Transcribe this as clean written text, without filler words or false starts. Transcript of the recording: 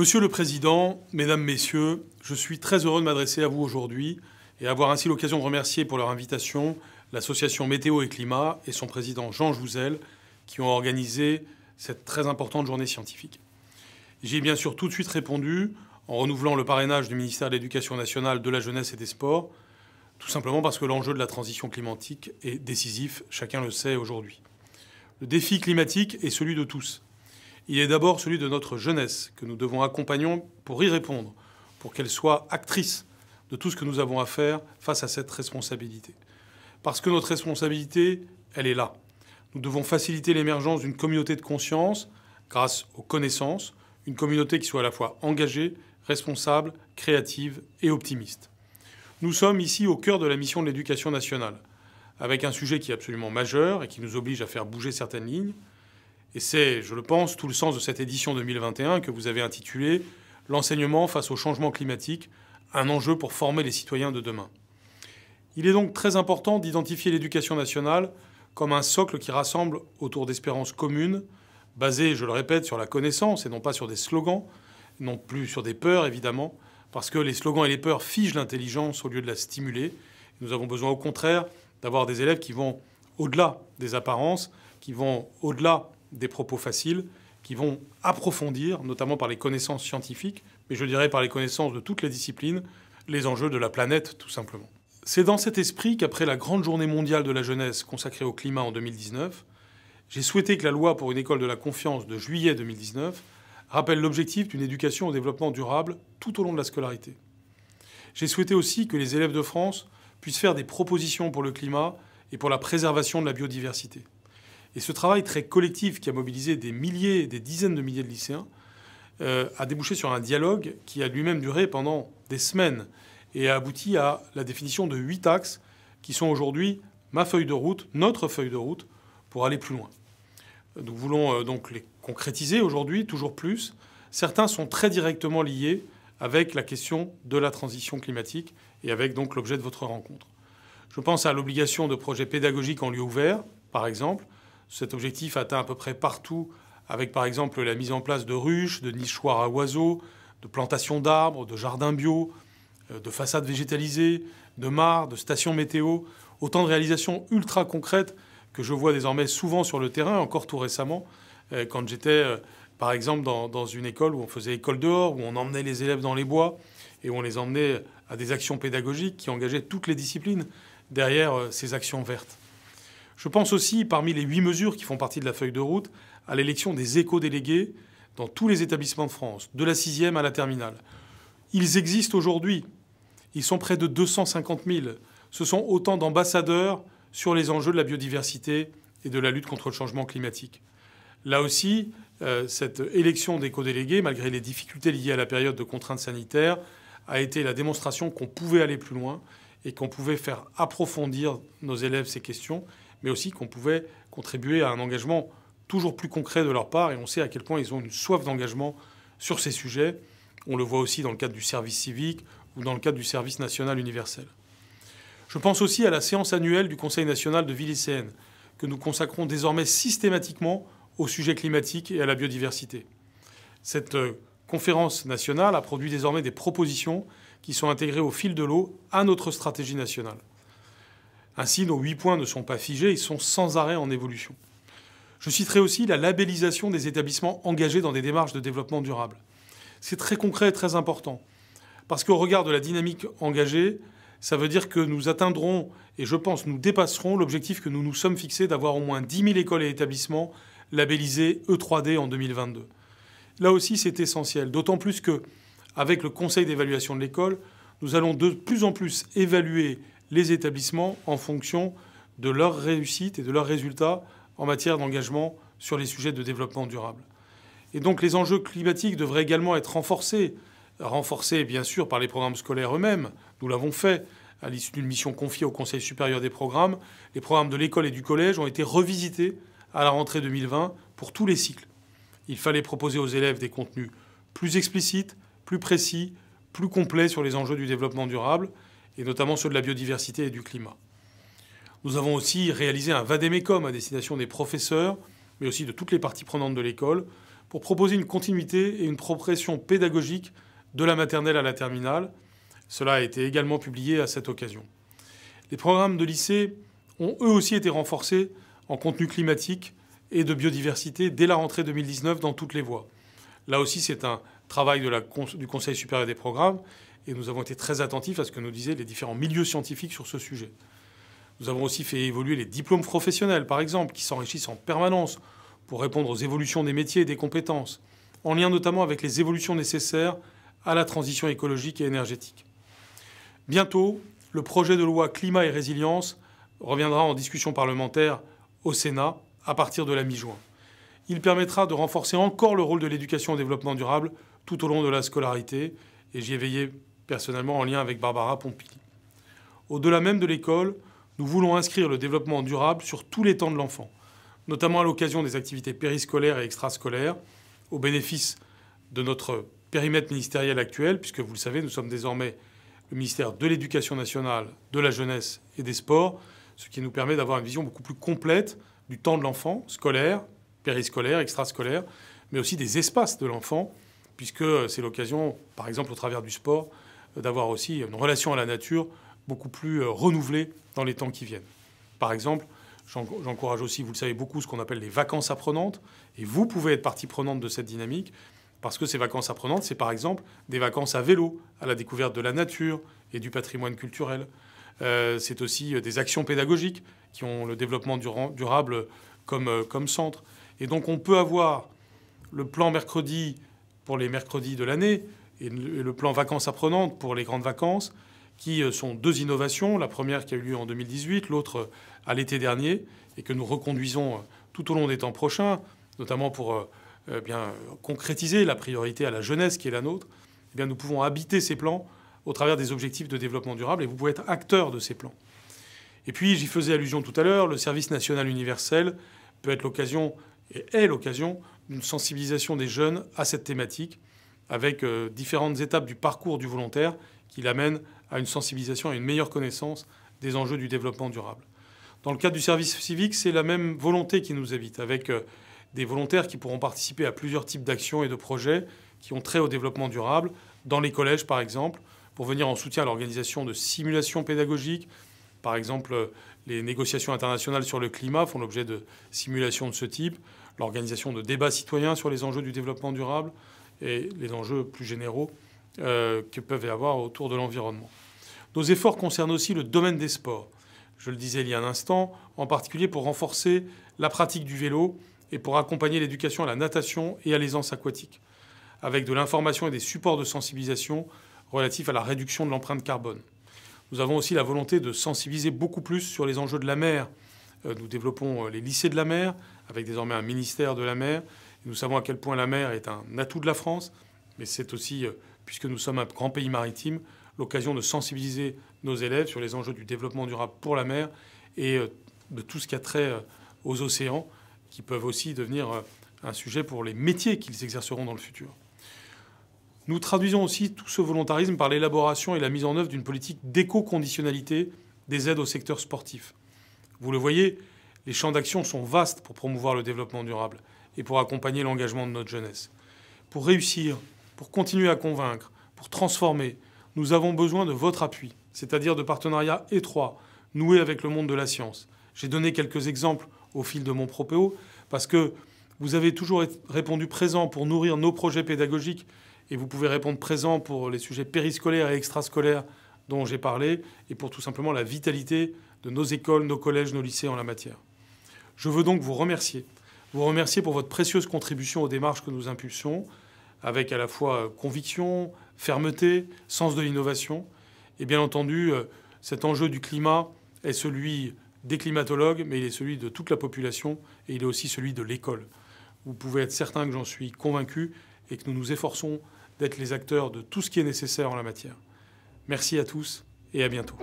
Monsieur le Président, Mesdames, Messieurs, je suis très heureux de m'adresser à vous aujourd'hui et avoir ainsi l'occasion de remercier pour leur invitation l'association Météo et Climat et son président Jean Jouzel qui ont organisé cette très importante journée scientifique. J'y ai bien sûr tout de suite répondu en renouvelant le parrainage du ministère de l'Éducation nationale, de la jeunesse et des sports, tout simplement parce que l'enjeu de la transition climatique est décisif, chacun le sait aujourd'hui. Le défi climatique est celui de tous. Il est d'abord celui de notre jeunesse que nous devons accompagner pour y répondre, pour qu'elle soit actrice de tout ce que nous avons à faire face à cette responsabilité. Parce que notre responsabilité, elle est là. Nous devons faciliter l'émergence d'une communauté de conscience grâce aux connaissances, une communauté qui soit à la fois engagée, responsable, créative et optimiste. Nous sommes ici au cœur de la mission de l'éducation nationale, avec un sujet qui est absolument majeur et qui nous oblige à faire bouger certaines lignes. Et c'est, je le pense, tout le sens de cette édition 2021 que vous avez intitulée « L'enseignement face au changement climatique, un enjeu pour former les citoyens de demain ». Il est donc très important d'identifier l'éducation nationale comme un socle qui rassemble autour d'espérances communes, basées, je le répète, sur la connaissance et non pas sur des slogans, non plus sur des peurs, évidemment, parce que les slogans et les peurs figent l'intelligence au lieu de la stimuler. Nous avons besoin, au contraire, d'avoir des élèves qui vont au-delà des apparences, qui vont au-delà des propos faciles, qui vont approfondir, notamment par les connaissances scientifiques, mais je dirais par les connaissances de toutes les disciplines, les enjeux de la planète, tout simplement. C'est dans cet esprit qu'après la grande journée mondiale de la jeunesse consacrée au climat en 2019, j'ai souhaité que la loi pour une école de la confiance de juillet 2019 rappelle l'objectif d'une éducation au développement durable tout au long de la scolarité. J'ai souhaité aussi que les élèves de France puissent faire des propositions pour le climat et pour la préservation de la biodiversité. Et ce travail très collectif qui a mobilisé des milliers, des dizaines de milliers de lycéens a débouché sur un dialogue qui a lui-même duré pendant des semaines et a abouti à la définition de 8 axes qui sont aujourd'hui ma feuille de route, notre feuille de route, pour aller plus loin. Nous voulons donc les concrétiser aujourd'hui, toujours plus. Certains sont très directement liés avec la question de la transition climatique et avec donc l'objet de votre rencontre. Je pense à l'obligation de projets pédagogiques en lieu ouvert, par exemple. Cet objectif atteint à peu près partout avec, par exemple, la mise en place de ruches, de nichoirs à oiseaux, de plantations d'arbres, de jardins bio, de façades végétalisées, de mares, de stations météo. Autant de réalisations ultra concrètes que je vois désormais souvent sur le terrain, encore tout récemment, quand j'étais, par exemple, dans une école où on faisait école dehors, où on emmenait les élèves dans les bois et où on les emmenait à des actions pédagogiques qui engageaient toutes les disciplines derrière ces actions vertes. Je pense aussi, parmi les 8 mesures qui font partie de la feuille de route, à l'élection des éco-délégués dans tous les établissements de France, de la 6e à la terminale. Ils existent aujourd'hui. Ils sont près de 250 000. Ce sont autant d'ambassadeurs sur les enjeux de la biodiversité et de la lutte contre le changement climatique. Là aussi, cette élection d'éco-délégués, malgré les difficultés liées à la période de contraintes sanitaires, a été la démonstration qu'on pouvait aller plus loin et qu'on pouvait faire approfondir nos élèves ces questions, mais aussi qu'on pouvait contribuer à un engagement toujours plus concret de leur part. Et on sait à quel point ils ont une soif d'engagement sur ces sujets. On le voit aussi dans le cadre du service civique ou dans le cadre du service national universel. Je pense aussi à la séance annuelle du Conseil national de vie lycéenne, que nous consacrons désormais systématiquement au sujet climatique et à la biodiversité. Cette conférence nationale a produit désormais des propositions qui sont intégrées au fil de l'eau à notre stratégie nationale. Ainsi, nos 8 points ne sont pas figés, ils sont sans arrêt en évolution. Je citerai aussi la labellisation des établissements engagés dans des démarches de développement durable. C'est très concret et très important, parce qu'au regard de la dynamique engagée, ça veut dire que nous atteindrons, et je pense nous dépasserons l'objectif que nous nous sommes fixés d'avoir au moins 10 000 écoles et établissements labellisés E3D en 2022. Là aussi, c'est essentiel, d'autant plus qu'avec le Conseil d'évaluation de l'école, nous allons de plus en plus évaluer les établissements en fonction de leur réussite et de leurs résultats en matière d'engagement sur les sujets de développement durable. Et donc les enjeux climatiques devraient également être renforcés bien sûr par les programmes scolaires eux-mêmes. Nous l'avons fait à l'issue d'une mission confiée au Conseil supérieur des programmes. Les programmes de l'école et du collège ont été revisités à la rentrée 2020 pour tous les cycles. Il fallait proposer aux élèves des contenus plus explicites, plus précis, plus complets sur les enjeux du développement durable, et notamment ceux de la biodiversité et du climat. Nous avons aussi réalisé un vadémécum à destination des professeurs, mais aussi de toutes les parties prenantes de l'école, pour proposer une continuité et une progression pédagogique de la maternelle à la terminale. Cela a été également publié à cette occasion. Les programmes de lycée ont eux aussi été renforcés en contenu climatique et de biodiversité dès la rentrée 2019 dans toutes les voies. Là aussi, c'est un travail du Conseil supérieur des programmes et nous avons été très attentifs à ce que nous disaient les différents milieux scientifiques sur ce sujet. Nous avons aussi fait évoluer les diplômes professionnels, par exemple, qui s'enrichissent en permanence pour répondre aux évolutions des métiers et des compétences, en lien notamment avec les évolutions nécessaires à la transition écologique et énergétique. Bientôt, le projet de loi Climat et Résilience reviendra en discussion parlementaire au Sénat à partir de la mi-juin. Il permettra de renforcer encore le rôle de l'éducation au développement durable tout au long de la scolarité, et j'y ai veillé personnellement en lien avec Barbara Pompili. Au-delà même de l'école, nous voulons inscrire le développement durable sur tous les temps de l'enfant, notamment à l'occasion des activités périscolaires et extrascolaires, au bénéfice de notre périmètre ministériel actuel, puisque vous le savez, nous sommes désormais le ministère de l'Éducation nationale, de la jeunesse et des sports, ce qui nous permet d'avoir une vision beaucoup plus complète du temps de l'enfant, scolaire, périscolaire, extrascolaire, mais aussi des espaces de l'enfant, puisque c'est l'occasion, par exemple au travers du sport, d'avoir aussi une relation à la nature beaucoup plus renouvelée dans les temps qui viennent. Par exemple, j'encourage aussi, vous le savez beaucoup, ce qu'on appelle les vacances apprenantes, et vous pouvez être partie prenante de cette dynamique, parce que ces vacances apprenantes, c'est par exemple des vacances à vélo, à la découverte de la nature et du patrimoine culturel. C'est aussi des actions pédagogiques qui ont le développement durable comme centre. Et donc on peut avoir le plan mercredi pour les mercredis de l'année et le plan vacances apprenantes pour les grandes vacances, qui sont deux innovations. La première qui a eu lieu en 2018, l'autre à l'été dernier, et que nous reconduisons tout au long des temps prochains, notamment pour concrétiser la priorité à la jeunesse qui est la nôtre. Eh bien, nous pouvons habiter ces plans au travers des objectifs de développement durable, et vous pouvez être acteur de ces plans. Et puis, j'y faisais allusion tout à l'heure, le service national universel peut être l'occasion, et est l'occasion, d'une sensibilisation des jeunes à cette thématique, avec différentes étapes du parcours du volontaire qui l'amènent à une sensibilisation et une meilleure connaissance des enjeux du développement durable. Dans le cadre du service civique, c'est la même volonté qui nous habite, avec des volontaires qui pourront participer à plusieurs types d'actions et de projets qui ont trait au développement durable, dans les collèges par exemple, pour venir en soutien à l'organisation de simulations pédagogiques. Par exemple, les négociations internationales sur le climat font l'objet de simulations de ce type, l'organisation de débats citoyens sur les enjeux du développement durable et les enjeux plus généraux que peuvent y avoir autour de l'environnement. Nos efforts concernent aussi le domaine des sports. Je le disais il y a un instant, en particulier pour renforcer la pratique du vélo et pour accompagner l'éducation à la natation et à l'aisance aquatique, avec de l'information et des supports de sensibilisation relatifs à la réduction de l'empreinte carbone. Nous avons aussi la volonté de sensibiliser beaucoup plus sur les enjeux de la mer. Nous développons les lycées de la mer, avec désormais un ministère de la mer. Nous savons à quel point la mer est un atout de la France, mais c'est aussi, puisque nous sommes un grand pays maritime, l'occasion de sensibiliser nos élèves sur les enjeux du développement durable pour la mer et de tout ce qui a trait aux océans, qui peuvent aussi devenir un sujet pour les métiers qu'ils exerceront dans le futur. Nous traduisons aussi tout ce volontarisme par l'élaboration et la mise en œuvre d'une politique d'éco-conditionnalité des aides au secteur sportif. Vous le voyez, les champs d'action sont vastes pour promouvoir le développement durable et pour accompagner l'engagement de notre jeunesse. Pour réussir, pour continuer à convaincre, pour transformer, nous avons besoin de votre appui, c'est-à-dire de partenariats étroits, noués avec le monde de la science. J'ai donné quelques exemples au fil de mon propos, parce que vous avez toujours répondu présent pour nourrir nos projets pédagogiques, et vous pouvez répondre présent pour les sujets périscolaires et extrascolaires dont j'ai parlé, et pour tout simplement la vitalité de nos écoles, nos collèges, nos lycées en la matière. Je veux donc vous remercier pour votre précieuse contribution aux démarches que nous impulsons, avec à la fois conviction, fermeté, sens de l'innovation. Et bien entendu, cet enjeu du climat est celui des climatologues, mais il est celui de toute la population, et il est aussi celui de l'école. Vous pouvez être certain que j'en suis convaincu et que nous nous efforçons d'être les acteurs de tout ce qui est nécessaire en la matière. Merci à tous et à bientôt.